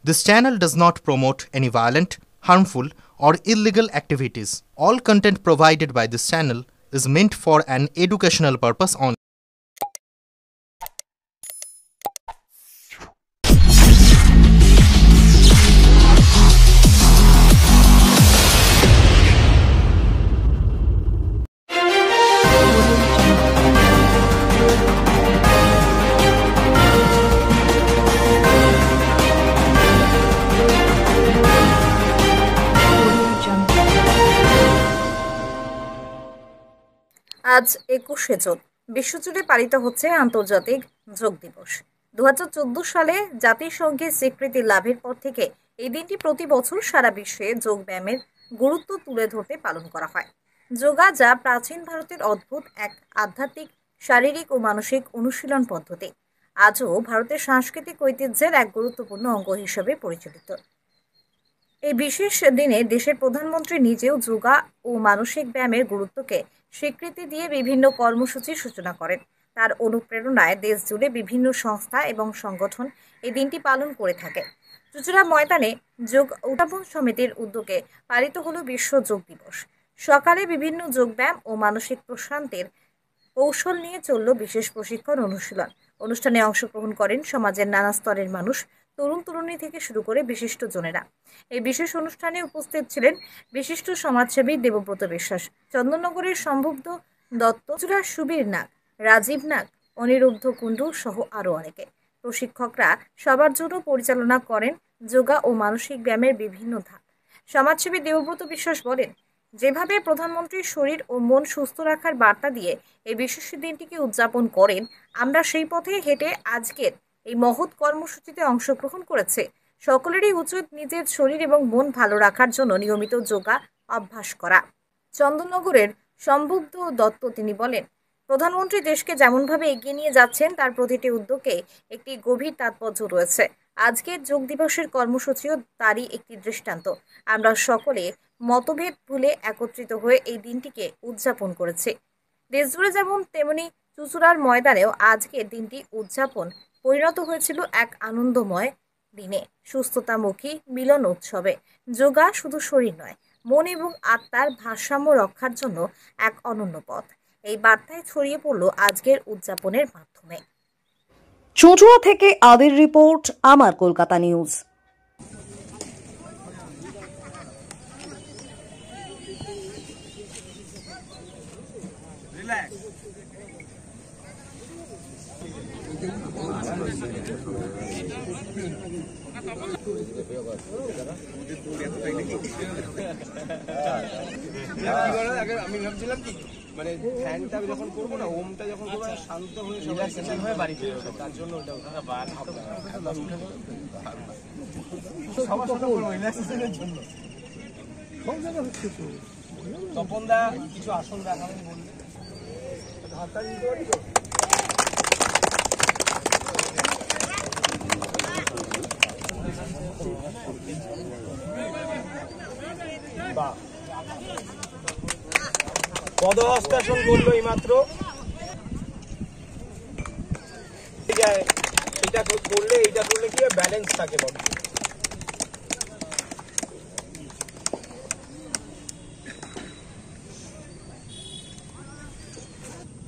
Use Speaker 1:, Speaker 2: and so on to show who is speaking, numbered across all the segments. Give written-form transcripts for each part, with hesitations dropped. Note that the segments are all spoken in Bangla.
Speaker 1: This channel does not promote any violent, harmful, or illegal activities. All content provided by this channel is meant for an educational purpose only.
Speaker 2: আজ ২১শে জুন বিশ্বজুড়ে পালিত হচ্ছে আন্তর্জাতিক যোগ দিবস। ২০১৪ সালে জাতিসংঘের স্বীকৃতি লাভের পর থেকে এই দিনটি প্রতি বছর সারা বিশ্বে যোগ ব্যায়ামের গুরুত্ব তুলে ধরতে পালন করা হয়। যোগা যা প্রাচীন ভারতের অদ্ভুত এক আধ্যাত্মিক, শারীরিক ও মানসিক অনুশীলন পদ্ধতি, আজও ভারতের সাংস্কৃতিক ঐতিহ্যের এক গুরুত্বপূর্ণ অঙ্গ হিসেবে পরিচালিত। এই বিশেষ দিনে দেশের প্রধানমন্ত্রী নিজেও যোগা ও মানসিক ব্যায়ামের গুরুত্বকে স্বীকৃতি দিয়ে বিভিন্ন কর্মসূচির সূচনা করেন। তার অনুপ্রেরণায় দেশ জুড়ে বিভিন্ন সংস্থা এবং সংগঠন এই দিনটি পালন করে থাকে। চুঁচুড়া ময়দানে যোগ উদ্ভাবন সমিতির উদ্যোগে পালিত হলো বিশ্ব যোগ দিবস। সকালে বিভিন্ন যোগব্যায়াম ও মানসিক প্রশান্তির কৌশল নিয়ে চলল বিশেষ প্রশিক্ষণ অনুশীলন। অনুষ্ঠানে অংশগ্রহণ করেন সমাজের নানা স্তরের মানুষ, তরুণ তরুণী থেকে শুরু করে বিশিষ্ট জনেরা। এই বিশেষ অনুষ্ঠানে উপস্থিত ছিলেন বিশিষ্ট সমাজসেবী দেবব্রত বিশ্বাস, চন্দননগরের সম্ভুব্ধ দত্ত, চুঁচুড়ার সুবীর নাগ, রাজীব নাগ, অনিরুদ্ধ কুণ্ডু সহ আরও অনেকে। প্রশিক্ষকরা সবার জন্য পরিচালনা করেন যোগা ও মানসিক ব্যায়ামের বিভিন্ন ধাপ। সমাজসেবী দেবব্রত বিশ্বাস বলেন, যেভাবে প্রধানমন্ত্রী শরীর ও মন সুস্থ রাখার বার্তা দিয়ে এই বিশেষ দিনটিকে উদযাপন করেন, আমরা সেই পথে হেঁটে আজকের এই মহৎ কর্মসূচিতে অংশগ্রহণ করেছে। সকলেরই উচিত নিজের শরীর এবং মন ভালো রাখার জন্য নিয়মিত যোগা অভ্যাস করা। চন্দননগরের সম্ভুব্ধ দত্ত তিনি বলেন, প্রধানমন্ত্রী দেশকে যেমনভাবে এগিয়ে নিয়ে যাচ্ছেন তার প্রতিটি উদ্যোগে একটি গভীর তাৎপর্য রয়েছে। আজকের যোগ দিবসের কর্মসূচিও তারই একটি দৃষ্টান্ত। আমরা সকলে মতভেদ ভুলে একত্রিত হয়ে এই দিনটিকে উদযাপন করেছি। দেশজুড়ে যেমন তেমনি চুঁচুড়ার ময়দানেও আজকের দিনটি উদযাপন পরিণত হয়েছিল এক আনন্দময় দিনে, সুস্থতামুখী মিলন উৎসবে। যোগা শুধু শরীর নয়, মন এবং আত্মার ভারসাম্য রক্ষার জন্য এক অনন্য পথ। এই বার্তায় ছড়িয়ে পড়ল আজকের উদযাপনের মাধ্যমে।
Speaker 3: চুঁচুড়া থেকে আদির রিপোর্ট, আমার কলকাতা নিউজ।
Speaker 4: আমি ভাবছিলাম কি মানে ফ্যানটা যখন করবো না, ওমটা যখন করবো শান্ত হয়ে রিল্যাক্সেশন হয়ে বাড়ি ফিরে যাবে, তার জন্য ওটা সবার সাথে করবো রিল্যাক্সেশনের জন্য। তপন দা কিছু আসন দেখাবেন বললেন, হাতটা দিতে পারি তো। পদহস্তাসন করলো এইমাত্র। এটা করলে কি ব্যালেন্স থাকে বডি।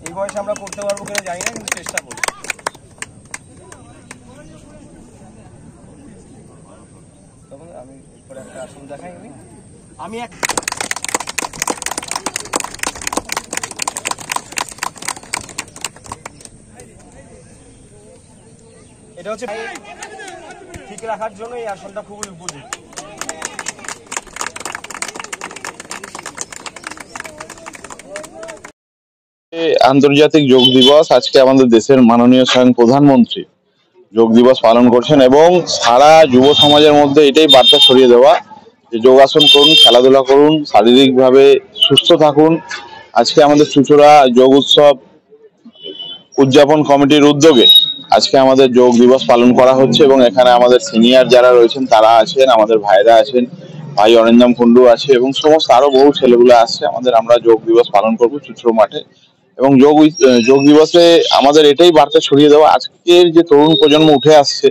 Speaker 4: এই বয়সে আমরা করতে পারবো কিনা জানি না, কিন্তু চেষ্টা করি। তখন আমি এরপরে একটা আসন দেখাই। আমি এটা হচ্ছে ঠিক রাখার জন্য এই আসনটা খুবই উপযোগী।
Speaker 5: আন্তর্জাতিক যোগ দিবস, আজকে আমাদের দেশের মাননীয় স্বয়ং প্রধানমন্ত্রী যোগ দিবস পালন করছেন এবং সারা যুব সমাজের মধ্যে এটাই বার্তা ছড়িয়ে দেওয়া যে যোগাসন করুন, খেলাধুলা করুন, শারীরিকভাবে সুস্থ থাকুন। আজকে আমাদের চুঁচুড়া যোগ উৎসব উদযাপন কমিটির উদ্যোগে আজকে আমাদের যোগ দিবস পালন করা হচ্ছে এবং এখানে আমাদের সিনিয়র যারা রয়েছেন তারা আছেন, আমাদের ভাইরা আছেন, ভাই অরিন্দম কুণ্ডু আছে এবং সমস্ত আরো বহু ছেলেগুলো আসছে। আমরা যোগ দিবস পালন করবো চুঁচুড়া মাঠে এবং যোগ দিবসে আমাদের এটাই বার্তা ছড়িয়ে দেওয়া, আজকের যে তরুণ প্রজন্ম উঠে আসছে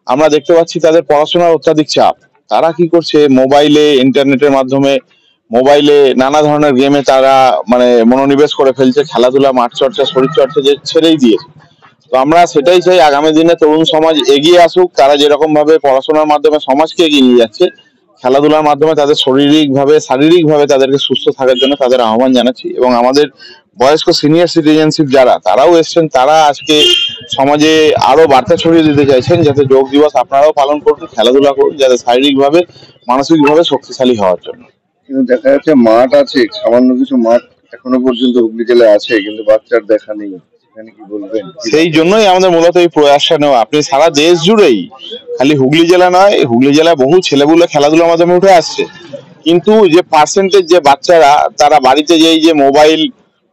Speaker 5: আমরা দেখতে পাচ্ছি তাদের পড়াশোনার অত্যাধিক চাপ। তারা কি করছে, মোবাইলে, ইন্টারনেটের মাধ্যমে, মোবাইলে নানা ধরনের গেমে তারা মানে মনোনিবেশ করে ফেলছে। খেলাধুলা, মাঠ চর্চা, শরীর চর্চা যে ছেড়েই দিয়েছে। তো আমরা সেটাই চাই, আগামী দিনে তরুণ সমাজ এগিয়ে আসুক। তারা যেরকম ভাবে পড়াশোনার মাধ্যমে সমাজকে এগিয়ে নিয়ে যাচ্ছে, খেলাধুলার মাধ্যমে তাদের শারীরিকভাবে তাদেরকে সুস্থ থাকার জন্য তাদের আহ্বান জানাচ্ছি। এবং আমাদের বয়স্ক সিনিয়র সিটিজেনশিপ যারা, তারাও এসছেন, তারা আজকে সমাজে আরো বার্তা ছড়িয়ে দিতে চাইছেন যাতে যোগ দিবস আপনারাও পালন করুন, খেলাধুলা করুন, যাতে শারীরিকভাবে মানসিকভাবে শক্তিশালী হওয়ার জন্য।
Speaker 6: কিন্তু দেখা যাচ্ছে মাঠ আছে, সামান্য কিছু মাঠ এখনো পর্যন্ত হুগলি জেলায় আছে, কিন্তু বাচ্চার দেখা নেই। এখানে কি বলবেন?
Speaker 5: সেই জন্যই আমাদের মূলত এই প্রয়াসটা নেওয়া। আপনি সারা দেশ জুড়েই, খালি হুগলি জেলা নয়, হুগলি জেলায় বহু ছেলেগুলো খেলাধুলার মাধ্যমে উঠে আসছে, কিন্তু যে পার্সেন্টেজ যে বাচ্চারা তারা বাড়িতে যেই যে মোবাইল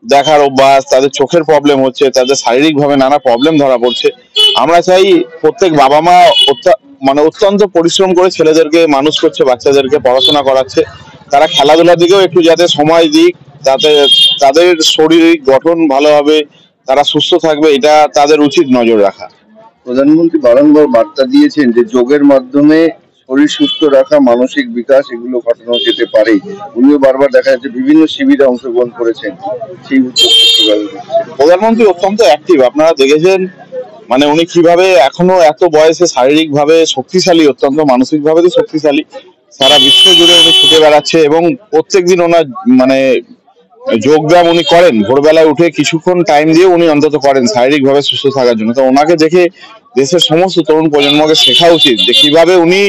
Speaker 5: দেখার অভ্যাস, তাদের চোখের প্রবলেম হচ্ছে, তাদের শারীরিকভাবে নানা প্রবলেম ধরা পড়ছে। আমরা চাই প্রত্যেক বাবা মা অত্যন্ত পরিশ্রম করে ছেলেদেরকে মানুষ করছে, বাচ্চাদেরকে পড়াশোনা করাচ্ছে, তারা খেলাধুলার দিকেও একটু যাতে সময় দিক, যাতে তাদের শারীরিক গঠন ভালো হবে, তারা সুস্থ থাকবে, এটা তাদের উচিত নজর রাখা।
Speaker 6: প্রধানমন্ত্রী বারংবার বার্তা দিয়েছেন যে যোগের মাধ্যমে শরীর সুস্থ রাখা, মানসিক বিকাশ এগুলো ঘটানো যেতে পারে। উনিও বারবার দেখা যাচ্ছে বিভিন্ন শিবিরে অংশগ্রহণ করেছেন। সেই উদ্যোগটা কিভাবে দেখছেন?
Speaker 5: প্রধানমন্ত্রী অত্যন্ত অ্যাক্টিভ, আপনারা দেখেছেন। মানে উনি কিভাবে এখনো এত বয়সে শারীরিকভাবে শক্তিশালী, অত্যন্ত মানসিকভাবে তো শক্তিশালী। সারা বিশ্ব জুড়ে উনি ছুটে বেড়াচ্ছে এবং প্রত্যেকদিন ওনার মানে যোগব্যায়াম উনি করেন। ভোরবেলায় উঠে কিছুক্ষণ টাইম দিয়ে উনি অন্তত করেন শারীরিকভাবে সুস্থ থাকার জন্য। তো ওনাকে দেখে দেশের সমস্ত তরুণ প্রজন্মকে শেখা উচিত যে কিভাবে উনি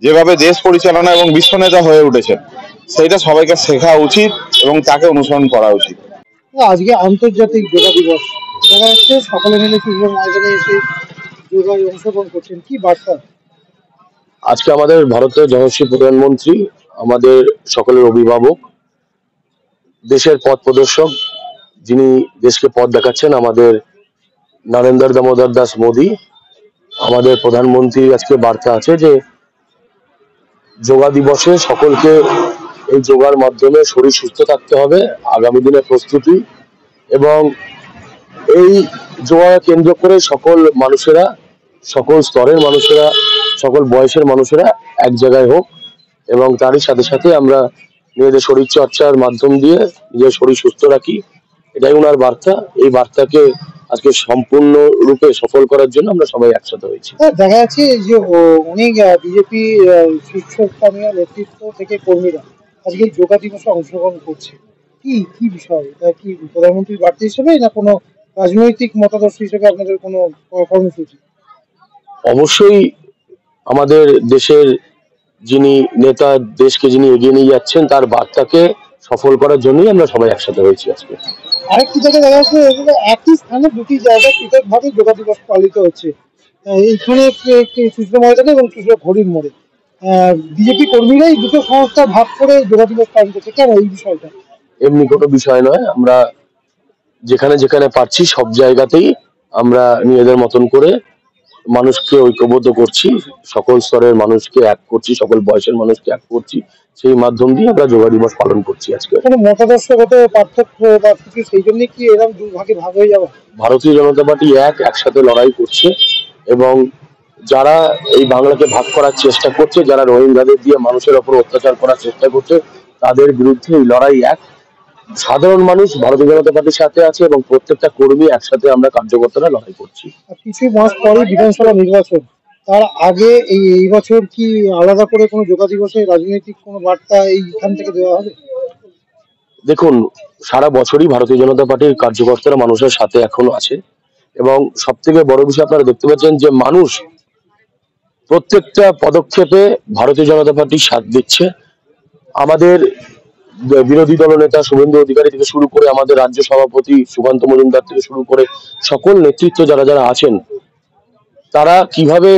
Speaker 5: যেভাবে দেশ পরিচালনা এবং বিশ্ব নেতা হয়ে উঠেছেন, সেইটা সবাইকে শেখা উচিত এবং তাকে অনুসরণ করা উচিত।
Speaker 7: আজকে আন্তর্জাতিক যোগা দিবস, দেখা যাচ্ছে সকলে মিলে ফুটবল ময়দানে এসে যোগায় অংশগ্রহণ করছেন, কি বার্তা?
Speaker 8: আজকে আমাদের ভারতের যশস্বী প্রধানমন্ত্রী, আমাদের সকলের অভিভাবক, দেশের পথ প্রদর্শক, যিনি দেশকে পথ দেখাচ্ছেন, আমাদের নরেন্দ্র দামোদর দাস মোদী, আমাদের প্রধানমন্ত্রী আজকে বার্তা আছে যে যোগা দিবসে সকলকে এই যোগার মাধ্যমে শরীর সুস্থ থাকতে হবে, আগামী দিনের প্রস্তুতি, এবং এই যোগা কেন্দ্র করে সকল মানুষেরা, সকল স্তরের মানুষেরা, সকল বয়সের মানুষেরা এক জায়গায় হোক, এবং তারই সাথে সাথে আমরা নিজেদের শরীর চর্চার মাধ্যম দিয়ে নিজের শরীর সুস্থ রাখি। এটাই ওনার বার্তা। এই বার্তাকে আজকে সম্পূর্ণ রূপে সফল করার জন্য আমরা সবাই একসাথে হয়েছি।
Speaker 7: দেখা যাচ্ছে যে অনেক বিজেপি শীর্ষস্থানীয় নেতৃত্ব থেকে কর্মীরা আজকে যোগা দিবসে অংশগ্রহণ করছে, কি কি বিষয়? এটা কি প্রধানমন্ত্রীর বার্তা হিসেবে না কোনো রাজনৈতিক মতাদর্শ হিসেবে আপনাদের কোনো কর্মসূচি?
Speaker 8: অবশ্যই আমাদের দেশের যিনি নেতা, দেশকে যিনি এগিয়ে নিয়ে যাচ্ছেন, তার বার্তাকে সফল করার জন্যই আমরা সবাই একসাথে হয়েছি আজকে।
Speaker 7: আরেকটি জায়গায় দেখা যাচ্ছে একই স্থানে দুটি জায়গায় পৃথকভাবে যোগা দিবস পালিত হচ্ছে, এইখানে কৃষ্ণ ময়দানে এবং কৃষ্ণ ঘড়ির মোড়ে। বিজেপি কর্মীরাই দুটো সংস্থা ভাগ করে যোগা দিবস পালন করছে, কেন এই বিষয়টা?
Speaker 8: এমনি কোনো বিষয় নয়, আমরা যেখানে যেখানে পারছি সব জায়গাতেই আমরা নিজেদের মতন করে মানুষকে ঐক্যবদ্ধ করছি, সকল স্তরের মানুষকে এক করছি, সকল বয়সের মানুষকে এক করছি, সেই মাধ্যম দিয়ে আমরা যোগা দিবস পালন করছি আজকে।
Speaker 7: কোনো মতাদর্শগত পার্থক্য বা কিছু সেই জন্য কি এরকম দুভাগে ভাগ হয়ে যাবে?
Speaker 8: ভারতীয় জনতা পার্টি একসাথে লড়াই করছে, এবং যারা এই বাংলাকে ভাগ করার চেষ্টা করছে, যারা রোহিঙ্গাদের দিয়ে মানুষের ওপর অত্যাচার করার চেষ্টা করছে, তাদের বিরুদ্ধে এই লড়াই এক। সাধারণ মানুষ ভারতীয় জনতা পার্টির সাথে আছে এবং প্রত্যেকটা কর্মী একসাথে আমরা কার্যকর্তারা লড়াই করছি।
Speaker 7: কিছু মাস পরে বিধানসভা নির্বাচন, তার আগে এই বছর কি আলাদা করে কোনো যোগা দিবসে রাজনৈতিক কোনো বার্তা এইখান থেকে দেওয়া হবে?
Speaker 8: দেখুন, সারা বছরই ভারতীয় জনতা পার্টির কার্যকর্তারা মানুষের সাথে এখনো আছে, এবং সব থেকে বড় বিষয় আপনারা দেখতে পাচ্ছেন যে মানুষ প্রত্যেকটা পদক্ষেপে ভারতীয় জনতা পার্টির সাথ দিচ্ছে। আমাদের বিরোধী দলনেতা শুভেন্দু অধিকারী থেকে শুরু করে আমাদের রাজ্য সভাপতি সুকান্ত মজুমদার থেকে শুরু করে সকল নেতৃত্ব যারা যারা আছেন, তারা কিভাবে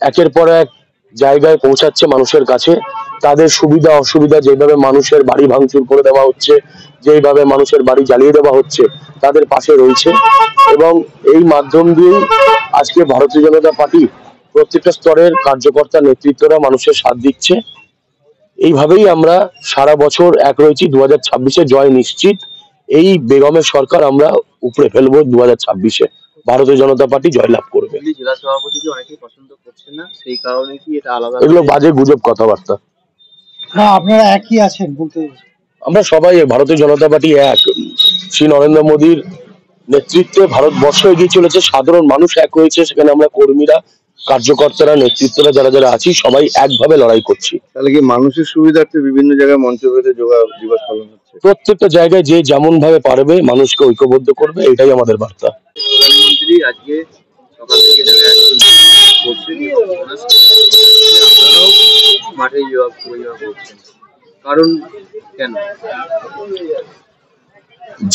Speaker 8: একের পর এক জায়গায় পৌঁছাচ্ছে মানুষের কাছে, তাদের সুবিধা অসুবিধা, যেভাবে মানুষের বাড়ি ভাঙচুর করে দেওয়া হচ্ছে, যেভাবে মানুষের বাড়ি জ্বালিয়ে দেওয়া হচ্ছে, তাদের পাশে রয়েছে। এবং এই মাধ্যম দিয়ে আজকে ভারতীয় জনতা পার্টি প্রত্যেকটা স্তরের কার্যকর্তা নেতৃত্বরা মানুষের সাথ দিচ্ছে। এইভাবেই আমরা সারা বছর এক রয়েছি। 2026-এ জয় নিশ্চিত। এই বেগমের সরকার আমরা উপড়ে ফেলবো 2026-এ। ভারতীয় জনতা পার্টি জয়লাভ করবে।
Speaker 4: জেলা সভাপতিকে অনেকেই পছন্দ করছে না, সেই কারণে কি এটা আলাদা?
Speaker 8: এগুলো বাজে গুজব কথাবার্তা।
Speaker 7: না, আপনারা একই আছেন বলতে?
Speaker 8: আমরা সবাই ভারতীয় জনতা পার্টি এক। শ্রী নরেন্দ্র মোদীর নেতৃত্বে ভারতবর্ষ এগিয়ে চলেছে, সাধারণ মানুষ এক হয়েছে, সেখানে আমরা কর্মীরা, কার্যকর্তারা, নেতৃত্বরা যারা যারা আছি সবাই একভাবে লড়াই করছি।
Speaker 6: তাহলে কি মানুষের সুবিধার্থে বিভিন্ন জায়গায় মঞ্চ বেঁধে যোগা দিবস পালন হচ্ছে?
Speaker 8: প্রত্যেকটা জায়গায় যে যেমন ভাবে পারবে মানুষকে ঐক্যবদ্ধ করবে, এটাই আমাদের বার্তা।
Speaker 4: প্রধানমন্ত্রী আজকে সকাল থেকে দেখা যাচ্ছে আপনারাও মাঠে যোগা করছেন, কারণ কেন?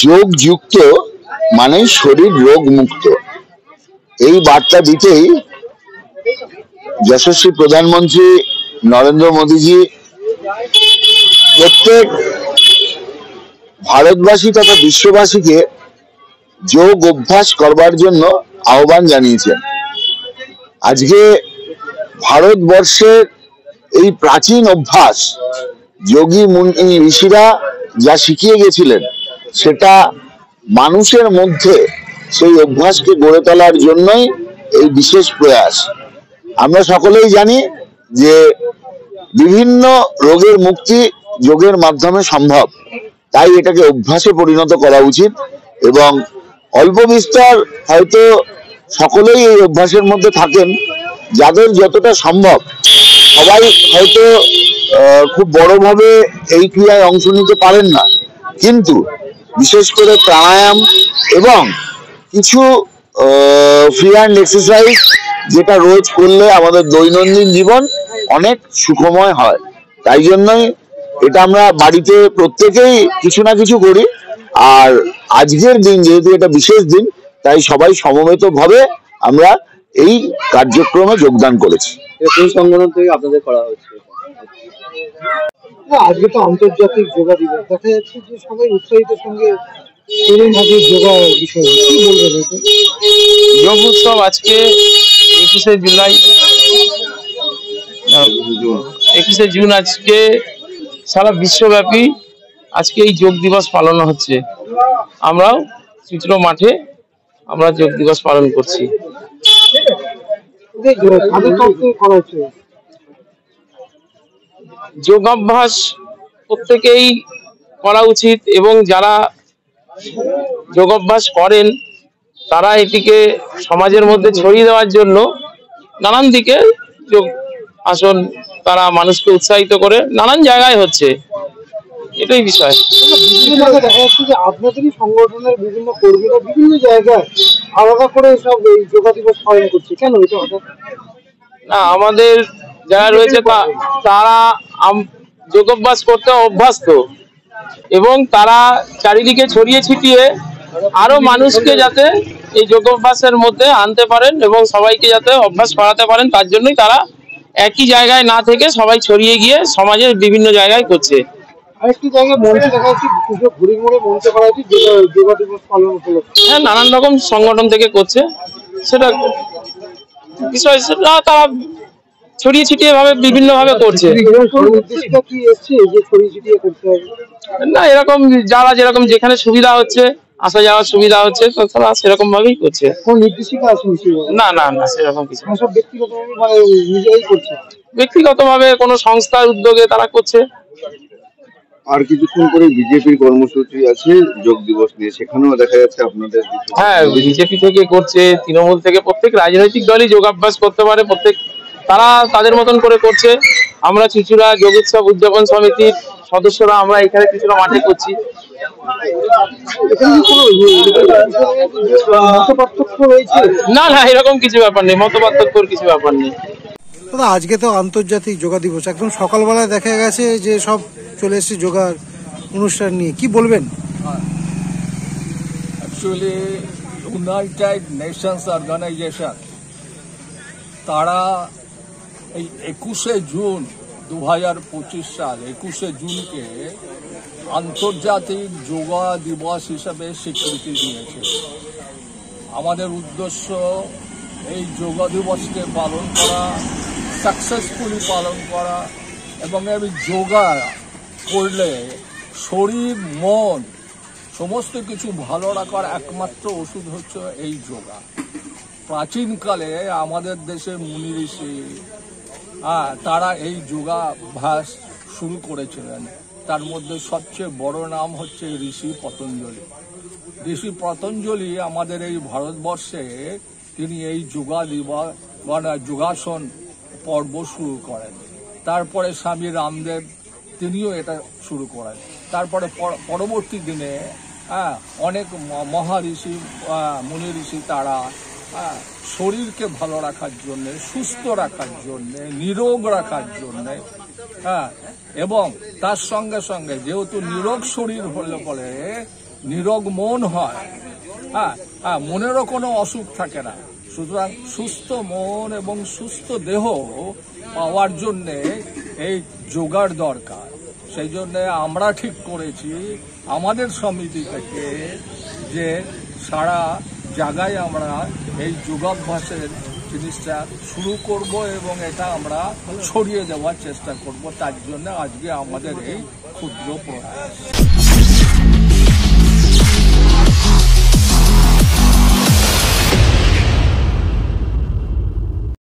Speaker 6: যোগ যুক্ত মানে শরীর রোগ মুক্ত, এই বার্তা দিতেই যশস্বী প্রধানমন্ত্রী নরেন্দ্র মোদীজি প্রত্যেক ভারতবাসী তথা বিশ্ববাসীকে যোগ অভ্যাস করবার জন্য আহ্বান জানিয়েছেন। আজকে ভারতবর্ষের এই প্রাচীন অভ্যাস যোগী মুনি ঋষিরা যা শিখিয়ে গেছিলেন, সেটা মানুষের মধ্যে সেই অভ্যাসকে গড়ে তোলার জন্যই এই বিশেষ প্রয়াস। আমরা সকলেই জানি যে বিভিন্ন রোগের মুক্তি যোগের মাধ্যমে সম্ভব, তাই এটাকে অভ্যাসে পরিণত করা উচিত এবং অল্প বিস্তর হয়তো সকলেই এই অভ্যাসের মধ্যে থাকেন, যাদের যতটা সম্ভব সবাই হয়তো খুব বড়ভাবে এই ক্রিয়ায় অংশ নিতে পারেন না, কিন্তু বিশেষ করে প্রাণায়াম এবং কিছু ফ্রি হ্যান্ড এক্সারসাইজ যেটা রোজ করলে আমাদের দৈনন্দিন জীবন অনেক সুখময় হয়। তাই জন্যই এটা আমরা বাড়িতে প্রত্যেকেই কিছু না কিছু করি, আর আজকের দিন যেহেতু এটা বিশেষ দিন, তাই সবাই সমবেতভাবে আমরা এই কার্যক্রমে যোগদান করেছি।
Speaker 4: কোন সংগঠন থেকে আপনাদের করা হচ্ছে?
Speaker 7: আজকে তো আন্তর্জাতিক যোগা দিবস, দেখা যাচ্ছে যে সবাই উৎসাহিতের সঙ্গে যোগা বিষয়ে কি বলবেন?
Speaker 9: যোগ উৎসব আজকে 21শে জুলাই 21শে জুন আজকে সারা বিশ্বব্যাপী আজকে এই যোগ দিবস পালন হচ্ছে। আমরাও চিত্র মাঠে আমরা যোগ দিবস পালন করছি। যোগাভ্যাস প্রত্যেকেই করা উচিত এবং যারা যোগাভ্যাস করেন তারা এটিকে সমাজের মধ্যে ছড়িয়ে দেওয়ার জন্য নানান দিকে যোগ আসন তারা মানুষকে উৎসাহিত করে নানান জায়গায় হচ্ছে, এটাই বিষয়।
Speaker 7: দেখা যাচ্ছে যে আপনাদেরই সংগঠনের বিভিন্ন কর্মীরা বিভিন্ন জায়গায় আলাদা করে সব এই যোগা দিবস পালন করছে, কেন এটা হঠাৎ?
Speaker 9: না, আমাদের যারা রয়েছে তারা যোগাভ্যাস করতে অভ্যস্ত এবং তারা চারিদিকে ছড়িয়ে ছিটিয়ে আরো মানুষকে যাতে এই যোগাভ্যাসের মধ্যে আনতে পারেন এবং সবাইকে যাতে অভ্যাস করাতে পারেন, তার জন্যই তারা একই জায়গায় না থেকে সবাই ছড়িয়ে গিয়ে সমাজের বিভিন্ন জায়গায় করছে।
Speaker 7: আরেকটি জায়গায় মঞ্চে দেখা যাচ্ছে ঘুরির মোড়ে মঞ্চে করা হচ্ছে যোগা দিবস পালন উপলক্ষে।
Speaker 9: হ্যাঁ, নানান রকম সংগঠন থেকে করছে, সেটা বিষয় সেটা তারা ছড়িয়ে ছিটিয়ে ভাবে বিভিন্ন ভাবে করছে। না, এরকম যারা যেরকম যেখানে সুবিধা হচ্ছে, আসা যাওয়ার সুবিধা হচ্ছে, তো তারা সেরকম ভাবেই করছে। না না না, সেরকম কিছু ব্যক্তিগত ভাবে কোনো সংস্থার উদ্যোগে তারা করছে।
Speaker 6: আর কিছুক্ষণ করে বিজেপির কর্মসূচি আছে যোগ দিবস নিয়ে, সেখানেও দেখা যাচ্ছে আপনাদের।
Speaker 9: হ্যাঁ, বিজেপি থেকে করছে, তৃণমূল থেকে, প্রত্যেক রাজনৈতিক দলই যোগাভ্যাস করতে পারে, প্রত্যেক তারা তাদের মতন করে করছে। আমরা চুচুড়া যোগ উৎসব উদযাপন সমিতির সদস্যরা আমরা এখানে কিছুটা মাঠে করছি। না না, এরকম কিছু ব্যাপার নেই, মত পার্থক্যর কিছু ব্যাপার নেই।
Speaker 7: আজকে তো আন্তর্জাতিক যোগা দিবস, একদম সকালবেলায় দেখা গেছে যে সব চলে এসেছে যোগার অনুষ্ঠান নিয়ে, কি বলবেন?
Speaker 10: অ্যাকচুয়ালি ইউনাইটেড নেশনস অর্গানাইজেশন তারা এই 21শে জুন 2025 সাল 21শে জুনকে আন্তর্জাতিক যোগা দিবস হিসেবে স্বীকৃতি দিয়েছে। আমাদের উদ্দেশ্য এই যোগা দিবসকে পালন করা, সাকসেসফুলি পালন করা এবং এই যোগা করলে শরীর মন সমস্ত কিছু ভালো রাখার একমাত্র ওষুধ হচ্ছে এই যোগা। প্রাচীনকালে আমাদের দেশে মুনি ঋষি তারা এই যোগাভ্যাস শুরু করেছিলেন। তার মধ্যে সবচেয়ে বড় নাম হচ্ছে ঋষি পতঞ্জলি। ঋষি পতঞ্জলি আমাদের এই ভারতবর্ষে তিনি এই যোগাসন পর্ব শুরু করেন। তারপরে স্বামী রামদেব তিনিও এটা শুরু করেন। তারপরে পরবর্তী দিনে অনেক মহাঋষি মুনি ঋষি তারা শরীরকে ভালো রাখার জন্য, সুস্থ রাখার জন্য, নিরোগ রাখার জন্য এবং তার সঙ্গে সঙ্গে যেহেতু নিরোগ শরীর হলে পরে নিরোগ মন হয়, মনেরও কোনো অসুখ থাকে না। সুতরাং সুস্থ মন এবং সুস্থ দেহ পাওয়ার জন্যে এই যোগার দরকার। সেই জন্যে আমরা ঠিক করেছি আমাদের সমিতি থেকে যে সারা জায়গায় আমরা এই যোগাভ্যাসের জিনিসটা শুরু করব এবং এটা আমরা ছড়িয়ে দেওয়ার চেষ্টা করব। তার জন্য আজকে আমাদের এই ক্ষুদ্র প্রয়াস।